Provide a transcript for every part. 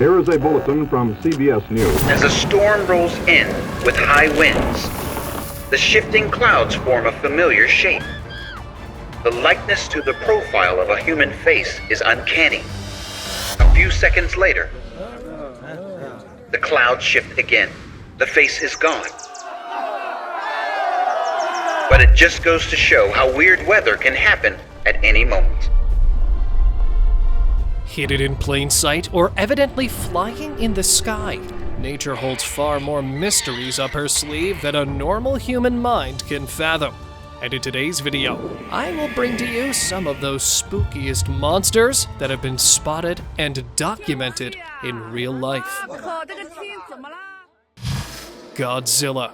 Here is a bulletin from CBS News. As a storm rolls in with high winds, the shifting clouds form a familiar shape. The likeness to the profile of a human face is uncanny. A few seconds later, the clouds shift again. The face is gone. But it just goes to show how weird weather can happen at any moment. Hidden in plain sight or evidently flying in the sky, nature holds far more mysteries up her sleeve than a normal human mind can fathom. And in today's video, I will bring to you some of those spookiest monsters that have been spotted and documented in real life. Godzilla.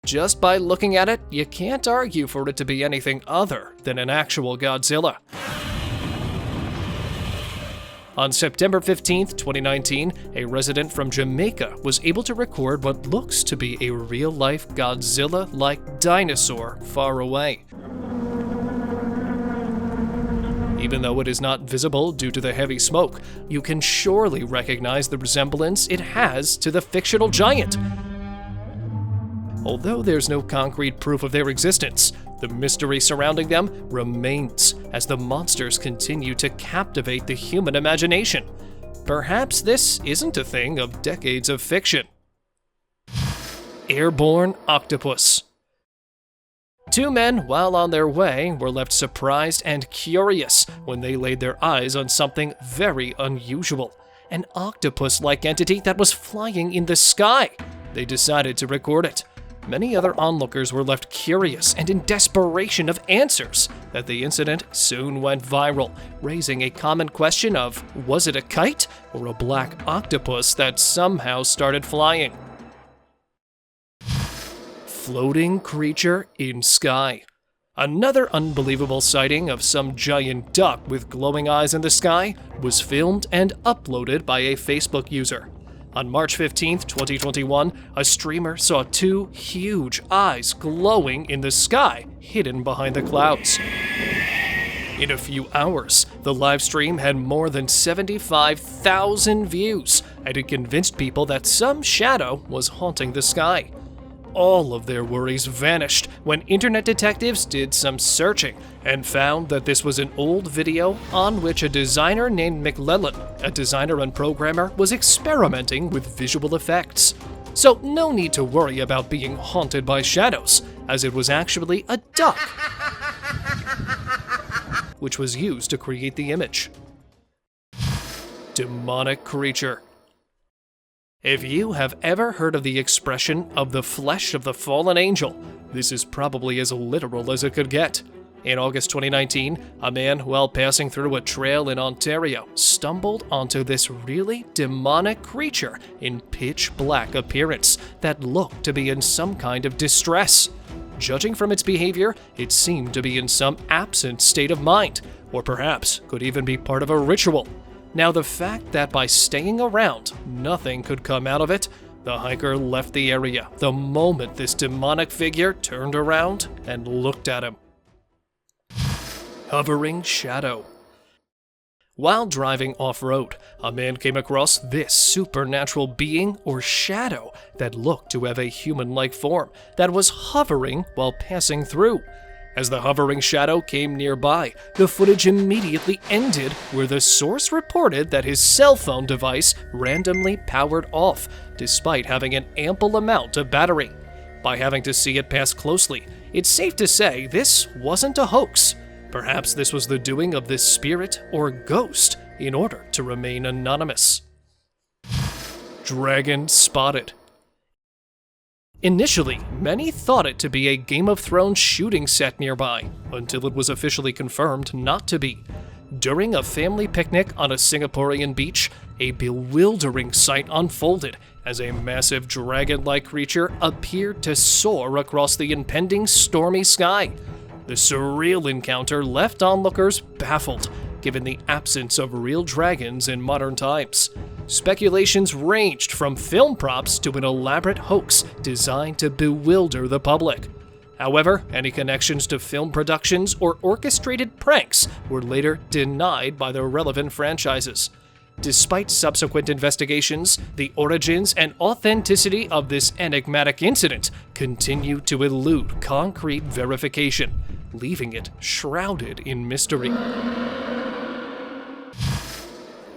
Just by looking at it, you can't argue for it to be anything other than an actual Godzilla. On September 15th, 2019, a resident from Jamaica was able to record what looks to be a real-life Godzilla-like dinosaur far away. Even though it is not visible due to the heavy smoke, you can surely recognize the resemblance it has to the fictional giant. Although there's no concrete proof of their existence, the mystery surrounding them remains as the monsters continue to captivate the human imagination. Perhaps this isn't a thing of decades of fiction. Airborne Octopus. Two men, while on their way, were left surprised and curious when they laid their eyes on something very unusual. An octopus-like entity that was flying in the sky. They decided to record it. Many other onlookers were left curious and in desperation of answers that the incident soon went viral, raising a common question of, was it a kite or a black octopus that somehow started flying? Floating creature in sky. Another unbelievable sighting of some giant duck with glowing eyes in the sky was filmed and uploaded by a Facebook user. On March 15th, 2021, a streamer saw two huge eyes glowing in the sky, hidden behind the clouds. In a few hours, the live stream had more than 75,000 views, and it convinced people that some shadow was haunting the sky. All of their worries vanished when internet detectives did some searching and found that this was an old video on which a designer named Megalodon, a designer and programmer, was experimenting with visual effects. So no need to worry about being haunted by shadows, as it was actually a duck, which was used to create the image. Demonic creature. If you have ever heard of the expression of the flesh of the fallen angel, this is probably as literal as it could get. In August 2019, a man, while passing through a trail in Ontario, stumbled onto this really demonic creature in pitch black appearance that looked to be in some kind of distress. Judging from its behavior, it seemed to be in some absent state of mind, or perhaps could even be part of a ritual. Now, the fact that by staying around, nothing could come out of it, the hiker left the area the moment this demonic figure turned around and looked at him. Hovering shadow. While driving off-road, a man came across this supernatural being or shadow that looked to have a human-like form that was hovering while passing through. As the hovering shadow came nearby, the footage immediately ended where the source reported that his cell phone device randomly powered off, despite having an ample amount of battery. By having to see it pass closely, it's safe to say this wasn't a hoax. Perhaps this was the doing of this spirit or ghost in order to remain anonymous. Dragon spotted. Initially, many thought it to be a Game of Thrones shooting set nearby, until it was officially confirmed not to be. During a family picnic on a Singaporean beach, a bewildering sight unfolded as a massive dragon-like creature appeared to soar across the impending stormy sky. The surreal encounter left onlookers baffled, given the absence of real dragons in modern times. Speculations ranged from film props to an elaborate hoax designed to bewilder the public. However, any connections to film productions or orchestrated pranks were later denied by the relevant franchises. Despite subsequent investigations, the origins and authenticity of this enigmatic incident continue to elude concrete verification, leaving it shrouded in mystery.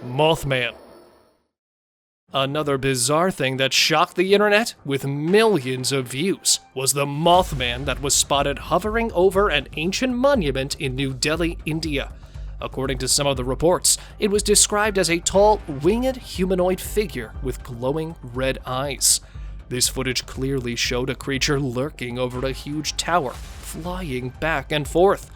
Moth Man. Another bizarre thing that shocked the internet with millions of views was the Moth Man that was spotted hovering over an ancient monument in New Delhi, India. According to some of the reports, it was described as a tall, winged humanoid figure with glowing red eyes. This footage clearly showed a creature lurking over a huge tower, flying back and forth.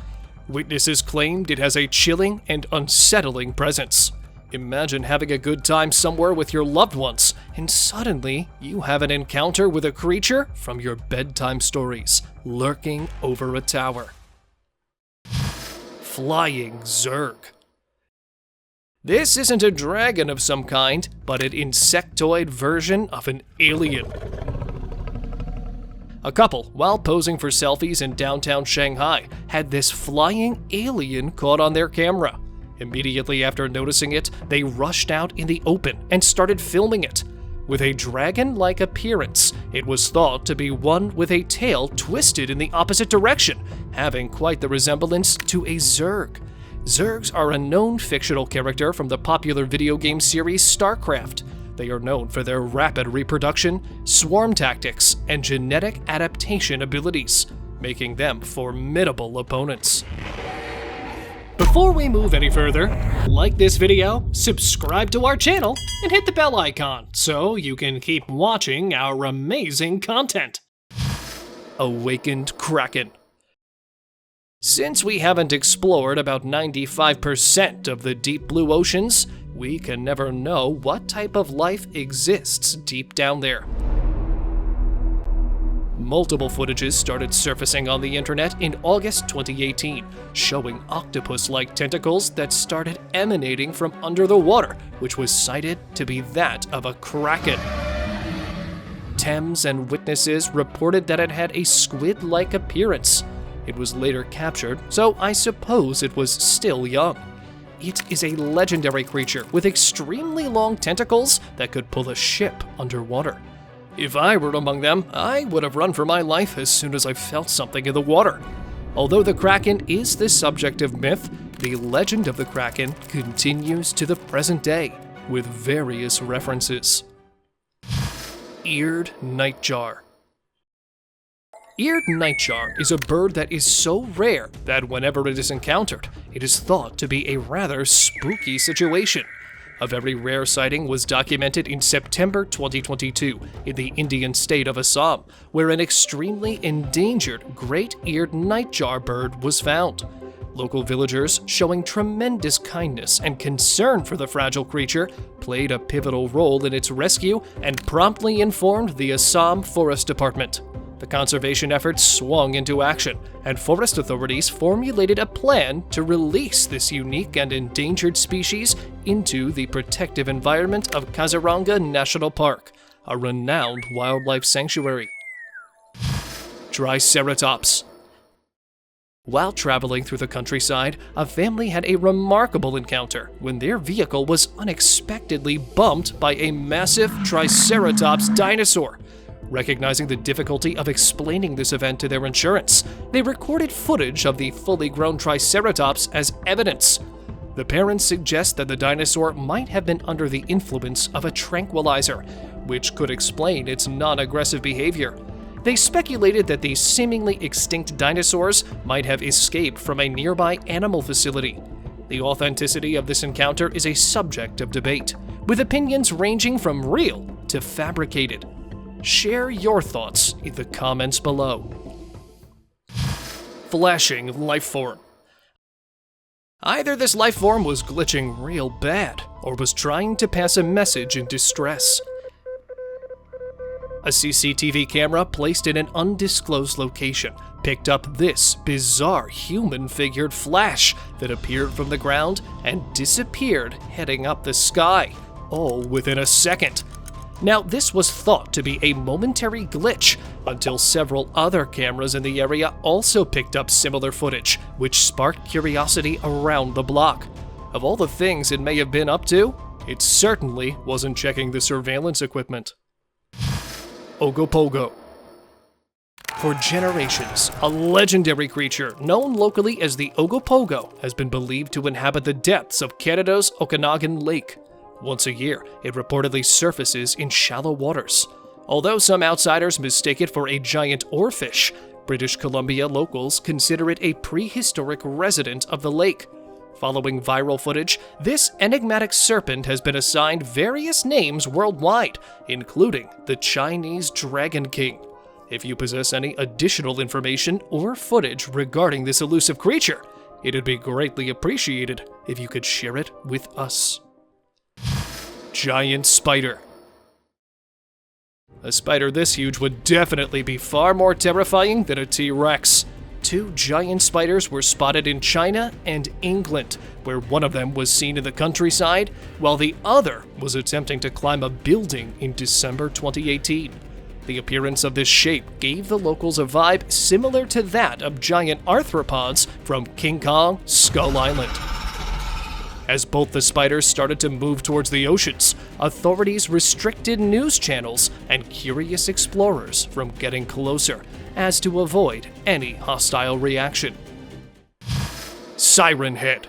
Witnesses claimed it has a chilling and unsettling presence. Imagine having a good time somewhere with your loved ones, and suddenly you have an encounter with a creature from your bedtime stories, lurking over a tower. Flying Zerg. This isn't a dragon of some kind, but an insectoid version of an alien. A couple, while posing for selfies in downtown Shanghai, had this flying alien caught on their camera. Immediately after noticing it, they rushed out in the open and started filming it. With a dragon-like appearance, it was thought to be one with a tail twisted in the opposite direction, having quite the resemblance to a Zerg. Zergs are a known fictional character from the popular video game series StarCraft. They are known for their rapid reproduction, swarm tactics, and genetic adaptation abilities, making them formidable opponents. Before we move any further, like this video, subscribe to our channel, and hit the bell icon so you can keep watching our amazing content. Awakened Kraken. Since we haven't explored about 95% of the deep blue oceans, we can never know what type of life exists deep down there. Multiple footages started surfacing on the internet in August 2018, showing octopus-like tentacles that started emanating from under the water, which was cited to be that of a kraken. Thames and witnesses reported that it had a squid-like appearance. It was later captured, so I suppose it was still young. It is a legendary creature with extremely long tentacles that could pull a ship underwater. If I were among them, I would have run for my life as soon as I felt something in the water. Although the Kraken is the subject of myth, the legend of the Kraken continues to the present day, with various references. Eared Nightjar. Eared Nightjar is a bird that is so rare that whenever it is encountered, it is thought to be a rather spooky situation. A very rare sighting was documented in September 2022 in the Indian state of Assam, where an extremely endangered great-eared nightjar bird was found. Local villagers, showing tremendous kindness and concern for the fragile creature, played a pivotal role in its rescue and promptly informed the Assam Forest Department. The conservation efforts swung into action, and forest authorities formulated a plan to release this unique and endangered species into the protective environment of Kaziranga National Park, a renowned wildlife sanctuary. Triceratops. While traveling through the countryside, a family had a remarkable encounter when their vehicle was unexpectedly bumped by a massive Triceratops dinosaur. Recognizing the difficulty of explaining this event to their insurance, they recorded footage of the fully grown Triceratops as evidence. The parents suggest that the dinosaur might have been under the influence of a tranquilizer, which could explain its non-aggressive behavior. They speculated that these seemingly extinct dinosaurs might have escaped from a nearby animal facility. The authenticity of this encounter is a subject of debate, with opinions ranging from real to fabricated. Share your thoughts in the comments below. Flashing Lifeform. Either this lifeform was glitching real bad, or was trying to pass a message in distress. A CCTV camera placed in an undisclosed location picked up this bizarre human-figured flash that appeared from the ground and disappeared heading up the sky, all within a second. Now, this was thought to be a momentary glitch until several other cameras in the area also picked up similar footage, which sparked curiosity around the block. Of all the things it may have been up to, It certainly wasn't checking the surveillance equipment. Ogopogo. For generations, a legendary creature known locally as the Ogopogo has been believed to inhabit the depths of Canada's Okanagan Lake. Once a year, it reportedly surfaces in shallow waters. Although some outsiders mistake it for a giant oarfish, British Columbia locals consider it a prehistoric resident of the lake. Following viral footage, this enigmatic serpent has been assigned various names worldwide, including the Chinese Dragon King. If you possess any additional information or footage regarding this elusive creature, it'd be greatly appreciated if you could share it with us. Giant spider. A spider this huge would definitely be far more terrifying than a T-Rex. 2 giant spiders were spotted in China and England, where one of them was seen in the countryside, while the other was attempting to climb a building in December 2018. The appearance of this shape gave the locals a vibe similar to that of giant arthropods from King Kong Skull Island. As both the spiders started to move towards the oceans, authorities restricted news channels and curious explorers from getting closer, as to avoid any hostile reaction. Siren Hit.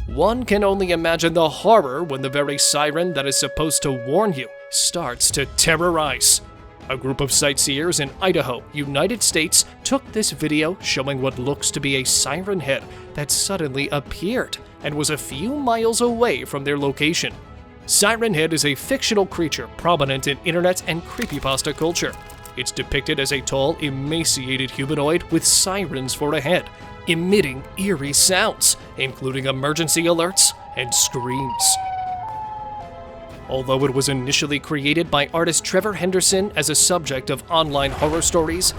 One can only imagine the horror when the very siren that is supposed to warn you starts to terrorize. A group of sightseers in Idaho, United States, took this video showing what looks to be a siren hit that suddenly appeared and was a few miles away from their location. Siren Hit is a fictional creature prominent in internet and creepypasta culture. It's depicted as a tall, emaciated humanoid with sirens for a head, emitting eerie sounds, including emergency alerts and screams. Although it was initially created by artist Trevor Henderson as a subject of online horror stories,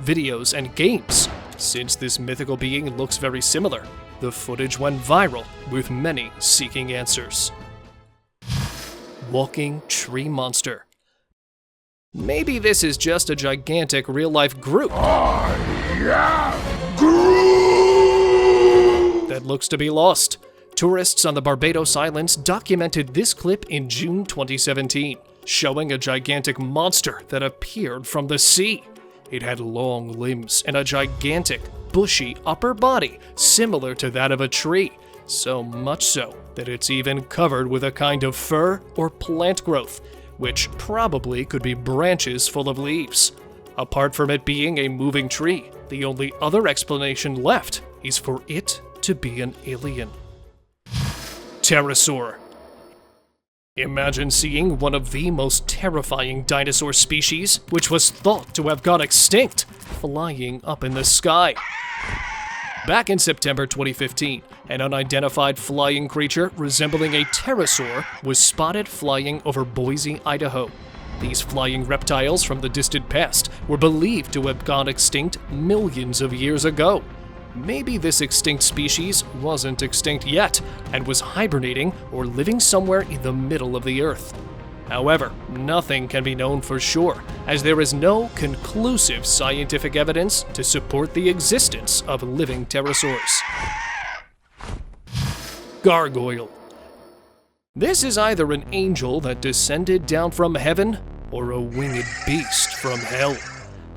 videos, and games, since this mythical being looks very similar, the footage went viral, with many seeking answers. Walking Tree Monster. Maybe this is just a gigantic real-life Groot that looks to be lost. Tourists on the Barbados Islands documented this clip in June 2017, showing a gigantic monster that appeared from the sea. It had long limbs and a gigantic, bushy upper body similar to that of a tree, so much so that it's even covered with a kind of fur or plant growth, which probably could be branches full of leaves. Apart from it being a moving tree, the only other explanation left is for it to be an alien. Terrasaur. Imagine seeing one of the most terrifying dinosaur species, which was thought to have gone extinct, flying up in the sky. Back in September 2015, an unidentified flying creature resembling a pterosaur was spotted flying over Boise, Idaho. These flying reptiles from the distant past were believed to have gone extinct millions of years ago. Maybe this extinct species wasn't extinct yet and was hibernating or living somewhere in the middle of the earth. However, nothing can be known for sure, as there is no conclusive scientific evidence to support the existence of living pterosaurs. Gargoyle. This is either an angel that descended down from heaven or a winged beast from hell.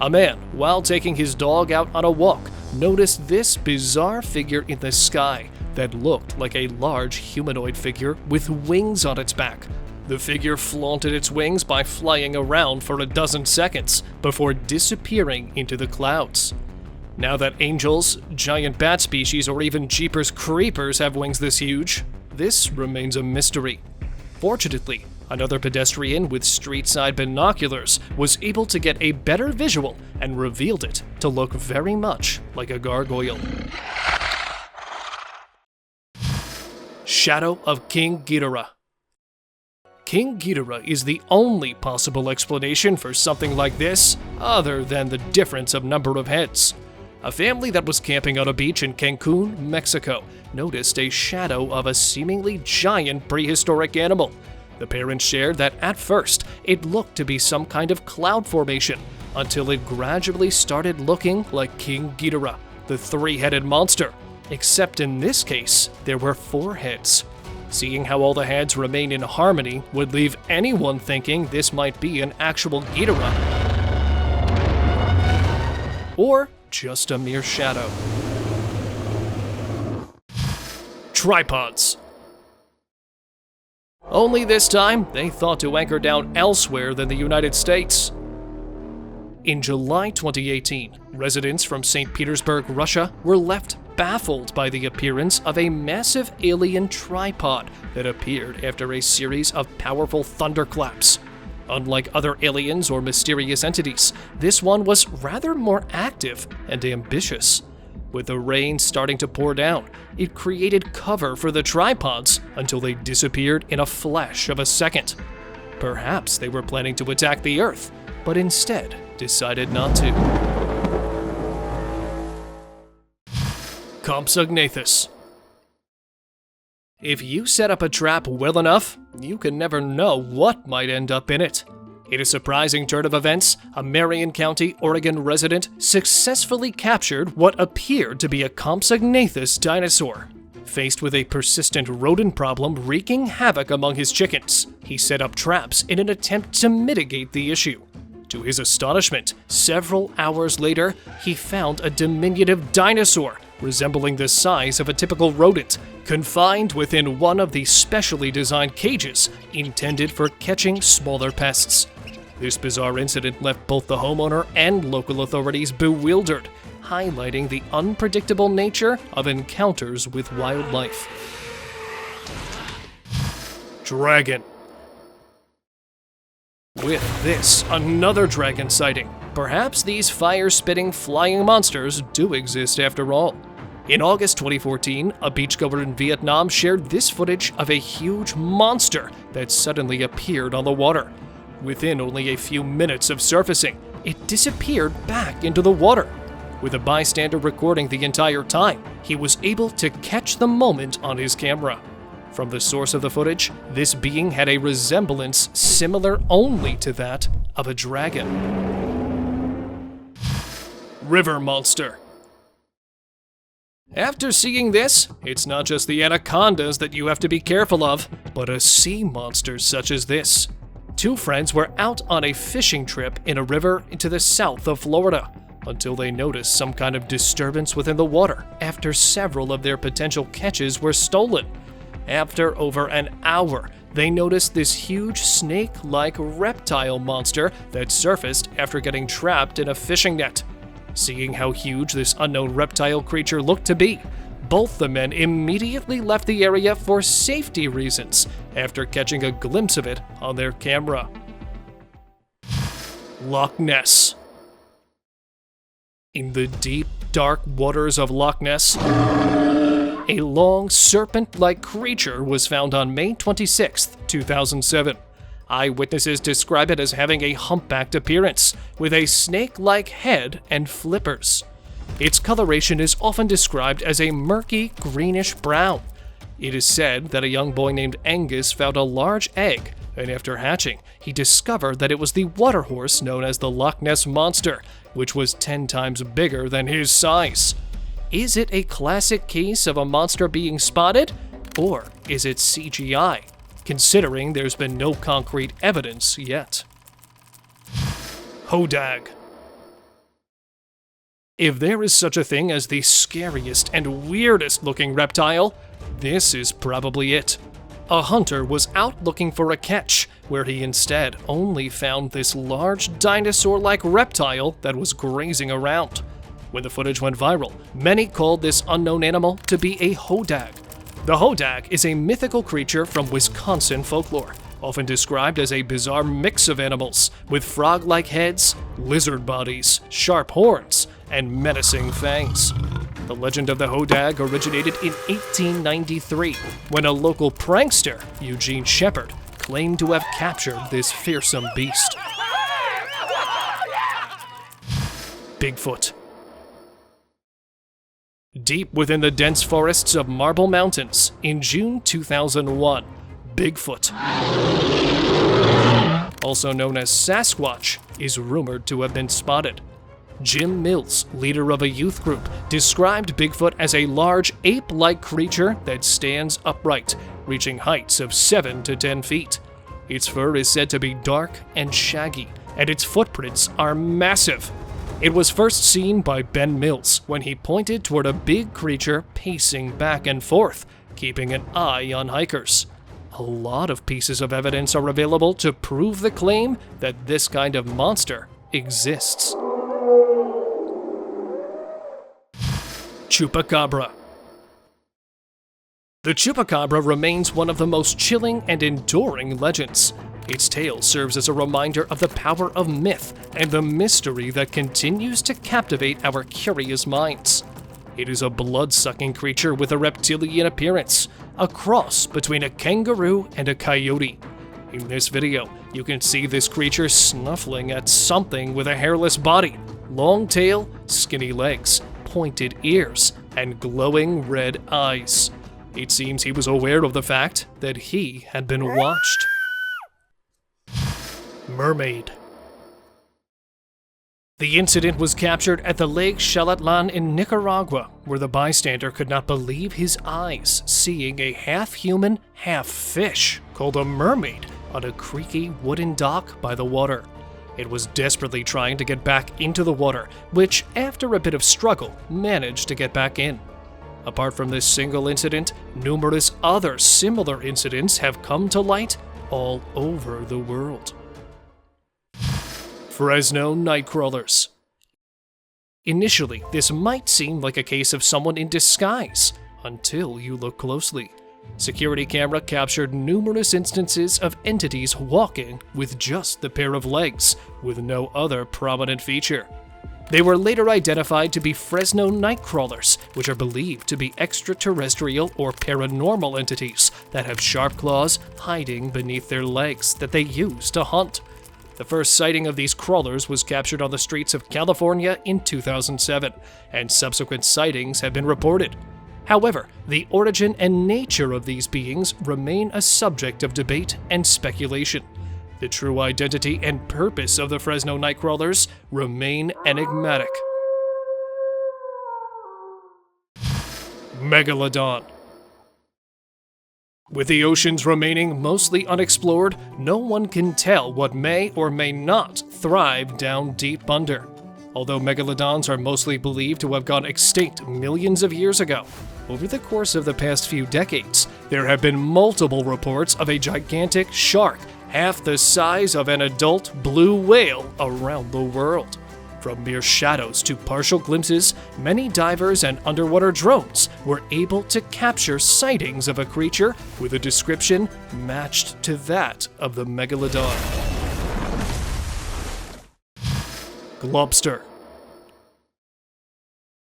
A man, while taking his dog out on a walk, noticed this bizarre figure in the sky that looked like a large humanoid figure with wings on its back. The figure flaunted its wings by flying around for a dozen seconds before disappearing into the clouds. Now that angels, giant bat species, or even Jeepers Creepers have wings this huge, this remains a mystery. Fortunately, another pedestrian with street-side binoculars was able to get a better visual and revealed it to look very much like a gargoyle. Shadow of King Ghidorah. King Ghidorah is the only possible explanation for something like this, other than the difference of number of heads. A family that was camping on a beach in Cancun, Mexico, noticed a shadow of a seemingly giant prehistoric animal. The parents shared that at first, it looked to be some kind of cloud formation, until it gradually started looking like King Ghidorah, the three-headed monster. except in this case, there were 4 heads. Seeing how all the heads remain in harmony would leave anyone thinking this might be an actual Ghidorah, or just a mere shadow. Tripods. Only this time, they thought to anchor down elsewhere than the United States. In July 2018, residents from St. Petersburg, Russia, were left baffled by the appearance of a massive alien tripod that appeared after a series of powerful thunderclaps. Unlike other aliens or mysterious entities, this one was rather more active and ambitious. With the rain starting to pour down, it created cover for the tripods until they disappeared in a flash of a second. Perhaps they were planning to attack the Earth, but instead decided not to. Compsognathus. If you set up a trap well enough, you can never know what might end up in it. In a surprising turn of events, a Marion County, Oregon resident successfully captured what appeared to be a Compsognathus dinosaur. Faced with a persistent rodent problem wreaking havoc among his chickens, he set up traps in an attempt to mitigate the issue. To his astonishment, several hours later, he found a diminutive dinosaur resembling the size of a typical rodent, confined within one of the specially designed cages intended for catching smaller pests. This bizarre incident left both the homeowner and local authorities bewildered, highlighting the unpredictable nature of encounters with wildlife. Dragon. With this, another dragon sighting. Perhaps these fire-spitting flying monsters do exist after all. In August 2014, a beachgoer in Vietnam shared this footage of a huge monster that suddenly appeared on the water. Within only a few minutes of surfacing, it disappeared back into the water. With a bystander recording the entire time, he was able to catch the moment on his camera. From the source of the footage, this being had a resemblance similar only to that of a dragon. River monster. After seeing this, it's not just the anacondas that you have to be careful of, but a sea monster such as this. 2 friends were out on a fishing trip in a river into the south of Florida until they noticed some kind of disturbance within the water after several of their potential catches were stolen. After over an hour, they noticed this huge snake-like reptile monster that surfaced after getting trapped in a fishing net. Seeing how huge this unknown reptile creature looked to be, both the men immediately left the area for safety reasons after catching a glimpse of it on their camera. Loch Ness. In the deep, dark waters of Loch Ness, a long, serpent-like creature was found on May 26, 2007. Eyewitnesses describe it as having a humpbacked appearance, with a snake-like head and flippers. Its coloration is often described as a murky greenish-brown. It is said that a young boy named Angus found a large egg, and after hatching, he discovered that it was the water horse known as the Loch Ness Monster, which was 10 times bigger than his size. Is it a classic case of a monster being spotted, or is it CGI? Considering there's been no concrete evidence yet. Hodag. If there is such a thing as the scariest and weirdest looking reptile, this is probably it. A hunter was out looking for a catch, where he instead only found this large dinosaur-like reptile that was grazing around. When the footage went viral, many called this unknown animal to be a hodag. The hodag is a mythical creature from Wisconsin folklore, often described as a bizarre mix of animals, with frog-like heads, lizard bodies, sharp horns, and menacing fangs. The legend of the hodag originated in 1893, when a local prankster, Eugene Shepard, claimed to have captured this fearsome beast. Bigfoot. Deep within the dense forests of Marble Mountains, in June 2001, Bigfoot, also known as Sasquatch, is rumored to have been spotted. Jim Mills, leader of a youth group, described Bigfoot as a large ape-like creature that stands upright, reaching heights of 7 to 10 feet. Its fur is said to be dark and shaggy, and its footprints are massive. It was first seen by Ben Mills when he pointed toward a big creature pacing back and forth, keeping an eye on hikers. A lot of pieces of evidence are available to prove the claim that this kind of monster exists. Chupacabra. The Chupacabra remains one of the most chilling and enduring legends. Its tale serves as a reminder of the power of myth and the mystery that continues to captivate our curious minds. It is a blood-sucking creature with a reptilian appearance, a cross between a kangaroo and a coyote. In this video, you can see this creature snuffling at something with a hairless body, long tail, skinny legs, pointed ears, and glowing red eyes. It seems he was aware of the fact that he had been watched. Mermaid. The incident was captured at the Lake Xalatlan in Nicaragua, where the bystander could not believe his eyes, seeing a half-human, half-fish called a mermaid on a creaky wooden dock by the water. It was desperately trying to get back into the water, which, after a bit of struggle, managed to get back in. Apart from this single incident, numerous other similar incidents have come to light all over the world. Fresno Nightcrawlers. Initially, this might seem like a case of someone in disguise, until you look closely. Security camera captured numerous instances of entities walking with just the pair of legs, with no other prominent feature. They were later identified to be Fresno Nightcrawlers, which are believed to be extraterrestrial or paranormal entities that have sharp claws hiding beneath their legs that they use to hunt. The first sighting of these crawlers was captured on the streets of California in 2007, and subsequent sightings have been reported. However, the origin and nature of these beings remain a subject of debate and speculation. The true identity and purpose of the Fresno Nightcrawlers remain enigmatic. Megalodon. With the oceans remaining mostly unexplored, no one can tell what may or may not thrive down deep under. Although megalodons are mostly believed to have gone extinct millions of years ago, over the course of the past few decades, there have been multiple reports of a gigantic shark half the size of an adult blue whale around the world. From mere shadows to partial glimpses, many divers and underwater drones were able to capture sightings of a creature with a description matched to that of the megalodon. Globster.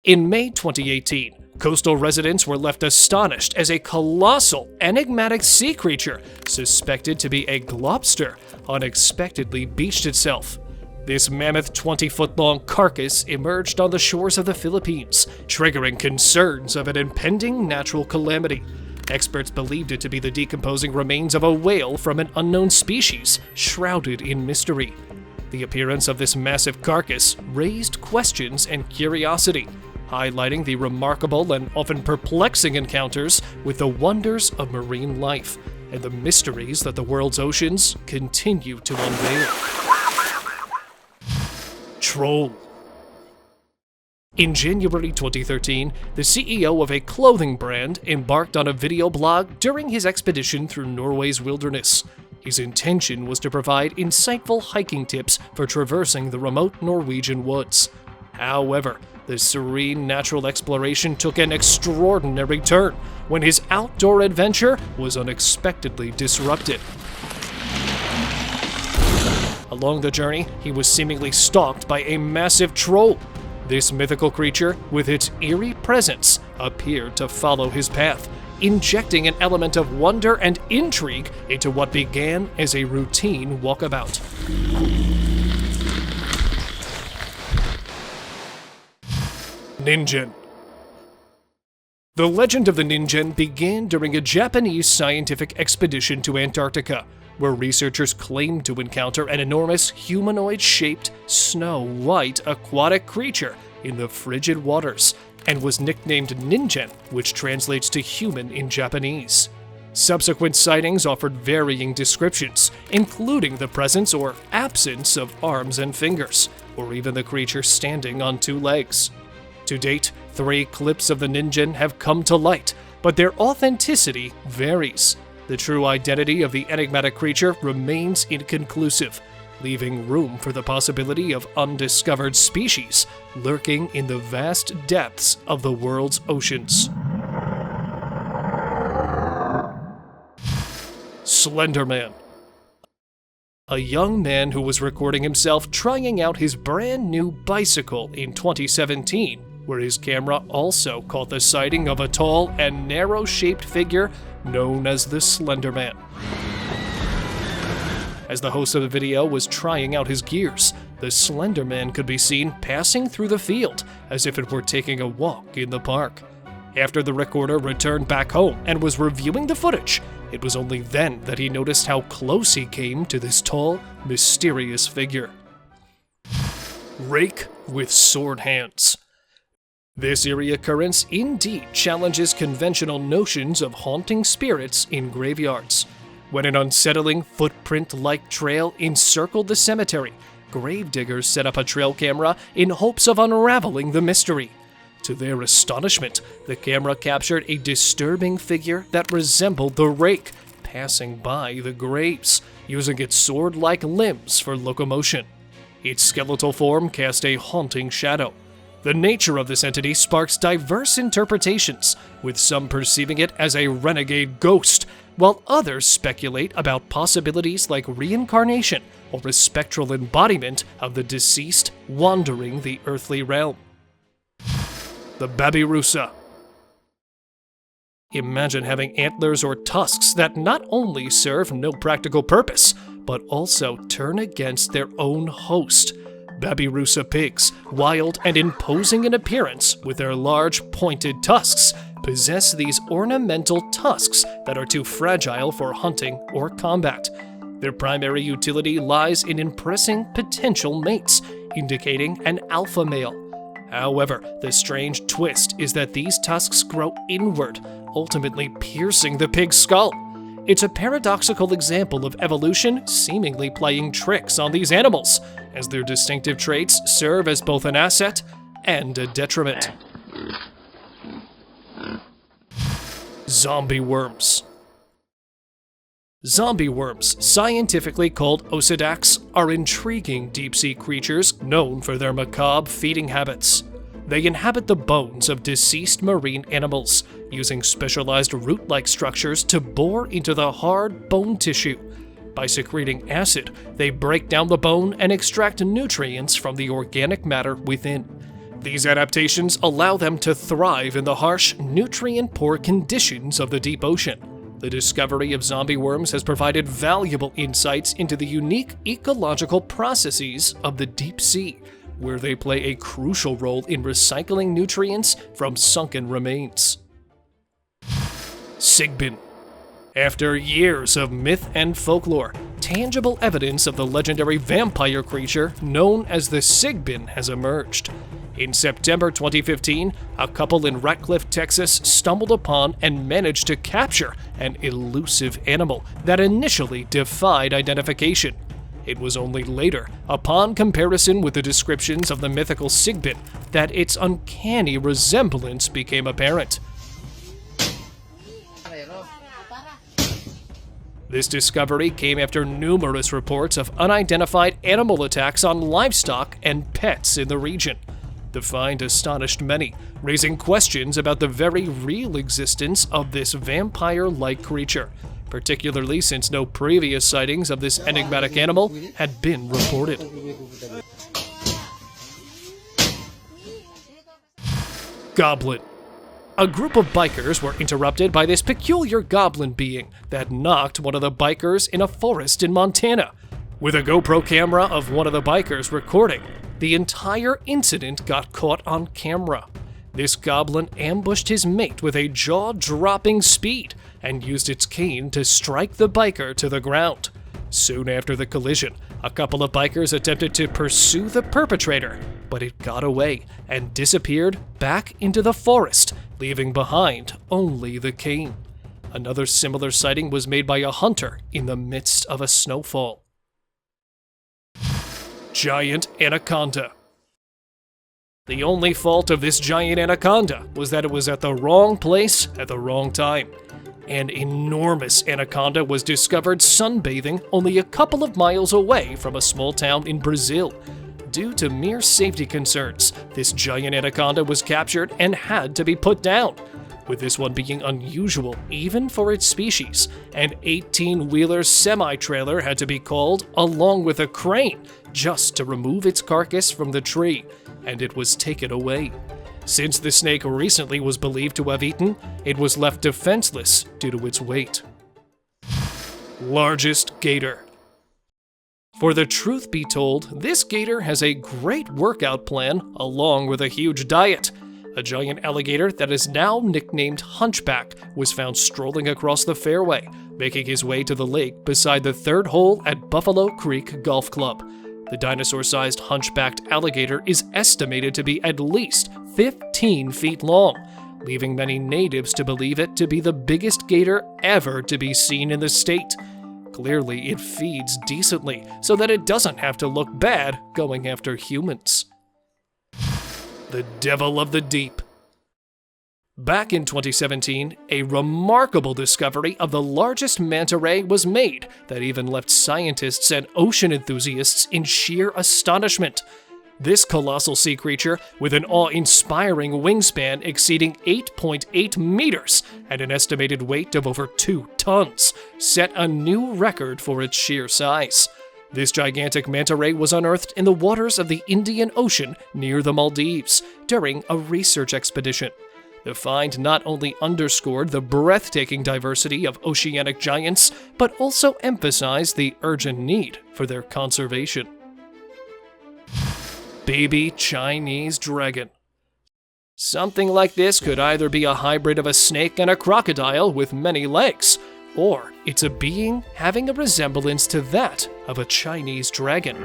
In May 2018, coastal residents were left astonished as a colossal, enigmatic sea creature, suspected to be a globster, unexpectedly beached itself. This mammoth 20-foot-long carcass emerged on the shores of the Philippines, triggering concerns of an impending natural calamity. Experts believed it to be the decomposing remains of a whale from an unknown species, shrouded in mystery. The appearance of this massive carcass raised questions and curiosity, highlighting the remarkable and often perplexing encounters with the wonders of marine life and the mysteries that the world's oceans continue to unveil. Troll. In January 2013, the CEO of a clothing brand embarked on a video blog during his expedition through Norway's wilderness. His intention was to provide insightful hiking tips for traversing the remote Norwegian woods. However, the serene natural exploration took an extraordinary turn when his outdoor adventure was unexpectedly disrupted. Along the journey, he was seemingly stalked by a massive troll. This mythical creature, with its eerie presence, appeared to follow his path, injecting an element of wonder and intrigue into what began as a routine walkabout. Ningen. The legend of the Ningen began during a Japanese scientific expedition to Antarctica. where researchers claimed to encounter an enormous humanoid-shaped, snow-white aquatic creature in the frigid waters, and was nicknamed Ningen, which translates to human in Japanese. Subsequent sightings offered varying descriptions, including the presence or absence of arms and fingers, or even the creature standing on 2 legs. To date, 3 clips of the Ningen have come to light, but their authenticity varies. The true identity of the enigmatic creature remains inconclusive, leaving room for the possibility of undiscovered species lurking in the vast depths of the world's oceans. Slender Man. A young man who was recording himself trying out his brand new bicycle in 2017, where his camera also caught the sighting of a tall and narrow-shaped figure known as the Slender Man. As the host of the video was trying out his gears, the Slender Man could be seen passing through the field as if it were taking a walk in the park. After the recorder returned back home and was reviewing the footage, it was only then that he noticed how close he came to this tall, mysterious figure. Rake with sword hands. This eerie occurrence indeed challenges conventional notions of haunting spirits in graveyards. When an unsettling footprint-like trail encircled the cemetery, gravediggers set up a trail camera in hopes of unraveling the mystery. To their astonishment, the camera captured a disturbing figure that resembled the Rake, passing by the graves, using its sword-like limbs for locomotion. Its skeletal form cast a haunting shadow. The nature of this entity sparks diverse interpretations, with some perceiving it as a renegade ghost, while others speculate about possibilities like reincarnation or a spectral embodiment of the deceased wandering the earthly realm. The Babyrousa. Imagine having antlers or tusks that not only serve no practical purpose, but also turn against their own host. Babyrousa pigs, wild and imposing in appearance with their large pointed tusks, possess these ornamental tusks that are too fragile for hunting or combat. Their primary utility lies in impressing potential mates, indicating an alpha male. However, the strange twist is that these tusks grow inward, ultimately piercing the pig's skull. It's a paradoxical example of evolution seemingly playing tricks on these animals, as their distinctive traits serve as both an asset and a detriment. Zombie worms. Zombie worms, scientifically called Osedax, are intriguing deep-sea creatures known for their macabre feeding habits. They inhabit the bones of deceased marine animals, using specialized root-like structures to bore into the hard bone tissue. By secreting acid, they break down the bone and extract nutrients from the organic matter within. These adaptations allow them to thrive in the harsh, nutrient-poor conditions of the deep ocean. The discovery of zombie worms has provided valuable insights into the unique ecological processes of the deep sea, where they play a crucial role in recycling nutrients from sunken remains. Sigbin. After years of myth and folklore, tangible evidence of the legendary vampire creature known as the Sigbin has emerged. In September 2015, a couple in Ratcliffe, Texas stumbled upon and managed to capture an elusive animal that initially defied identification. It was only later, upon comparison with the descriptions of the mythical Sigbin, that its uncanny resemblance became apparent. This discovery came after numerous reports of unidentified animal attacks on livestock and pets in the region. The find astonished many, raising questions about the very real existence of this vampire-like creature, particularly since no previous sightings of this enigmatic animal had been reported. Goblin. A group of bikers were interrupted by this peculiar goblin being that knocked one of the bikers in a forest in Montana. With a GoPro camera of one of the bikers recording, the entire incident got caught on camera. This goblin ambushed his mate with a jaw-dropping speed and used its cane to strike the biker to the ground. Soon after the collision, a couple of bikers attempted to pursue the perpetrator, but it got away and disappeared back into the forest, leaving behind only the cane. Another similar sighting was made by a hunter in the midst of a snowfall. Giant Anaconda. The only fault of this giant anaconda was that it was at the wrong place at the wrong time. An enormous anaconda was discovered sunbathing only a couple of miles away from a small town in Brazil. Due to mere safety concerns, this giant anaconda was captured and had to be put down. With this one being unusual even for its species, an 18-wheeler semi-trailer had to be called along with a crane just to remove its carcass from the tree, and it was taken away. Since the snake recently was believed to have eaten, it was left defenseless due to its weight. Largest gator. For the truth be told, this gator has a great workout plan along with a huge diet. A giant alligator that is now nicknamed Hunchback was found strolling across the fairway, making his way to the lake beside the third hole at Buffalo Creek Golf Club. The dinosaur-sized hunchbacked alligator is estimated to be at least 15 feet long, leaving many natives to believe it to be the biggest gator ever to be seen in the state. Clearly, it feeds decently, so that it doesn't have to look bad going after humans. The Devil of the Deep. Back in 2017, a remarkable discovery of the largest manta ray was made that even left scientists and ocean enthusiasts in sheer astonishment. This colossal sea creature, with an awe-inspiring wingspan exceeding 8.8 meters and an estimated weight of over 2 tons, set a new record for its sheer size. This gigantic manta ray was unearthed in the waters of the Indian Ocean near the Maldives during a research expedition. The find not only underscored the breathtaking diversity of oceanic giants, but also emphasized the urgent need for their conservation. Baby Chinese dragon. Something like this could either be a hybrid of a snake and a crocodile with many legs, or it's a being having a resemblance to that of a Chinese dragon.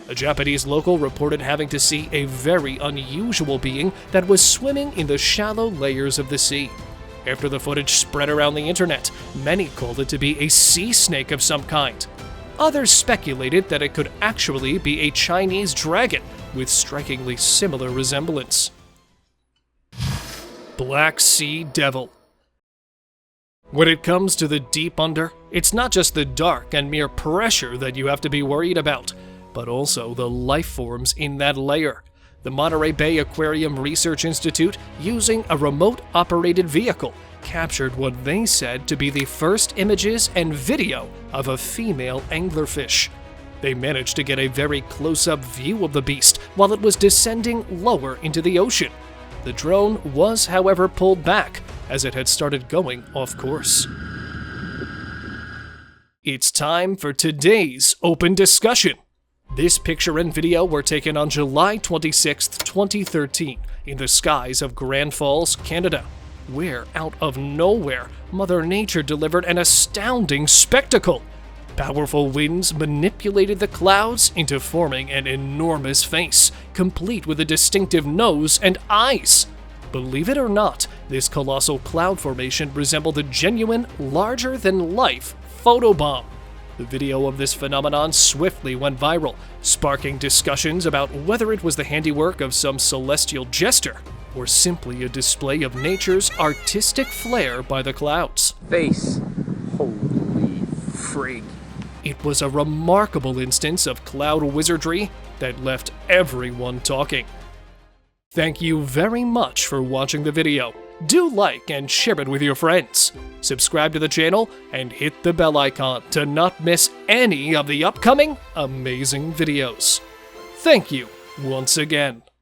A Japanese local reported having to see a very unusual being that was swimming in the shallow layers of the sea. After the footage spread around the internet, many called it to be a sea snake of some kind. Others speculated that it could actually be a Chinese dragon with strikingly similar resemblance. Black Sea Devil. When it comes to the deep under, it's not just the dark and mere pressure that you have to be worried about, but also the life forms in that layer. The Monterey Bay Aquarium Research Institute, using a remote-operated vehicle, captured what they said to be the first images and video of a female anglerfish. They managed to get a very close-up view of the beast while it was descending lower into the ocean. The drone was, however, pulled back, as it had started going off course. It's time for today's open discussion. This picture and video were taken on July 26, 2013, in the skies of Grand Falls, Canada, where, out of nowhere, Mother Nature delivered an astounding spectacle. Powerful winds manipulated the clouds into forming an enormous face, complete with a distinctive nose and eyes. Believe it or not, this colossal cloud formation resembled a genuine, larger-than-life photobomb. The video of this phenomenon swiftly went viral, sparking discussions about whether it was the handiwork of some celestial jester or simply a display of nature's artistic flair by the clouds. Face. Holy frig. It was a remarkable instance of cloud wizardry that left everyone talking. Thank you very much for watching the video. Do like and share it with your friends. Subscribe to the channel and hit the bell icon to not miss any of the upcoming amazing videos. Thank you once again.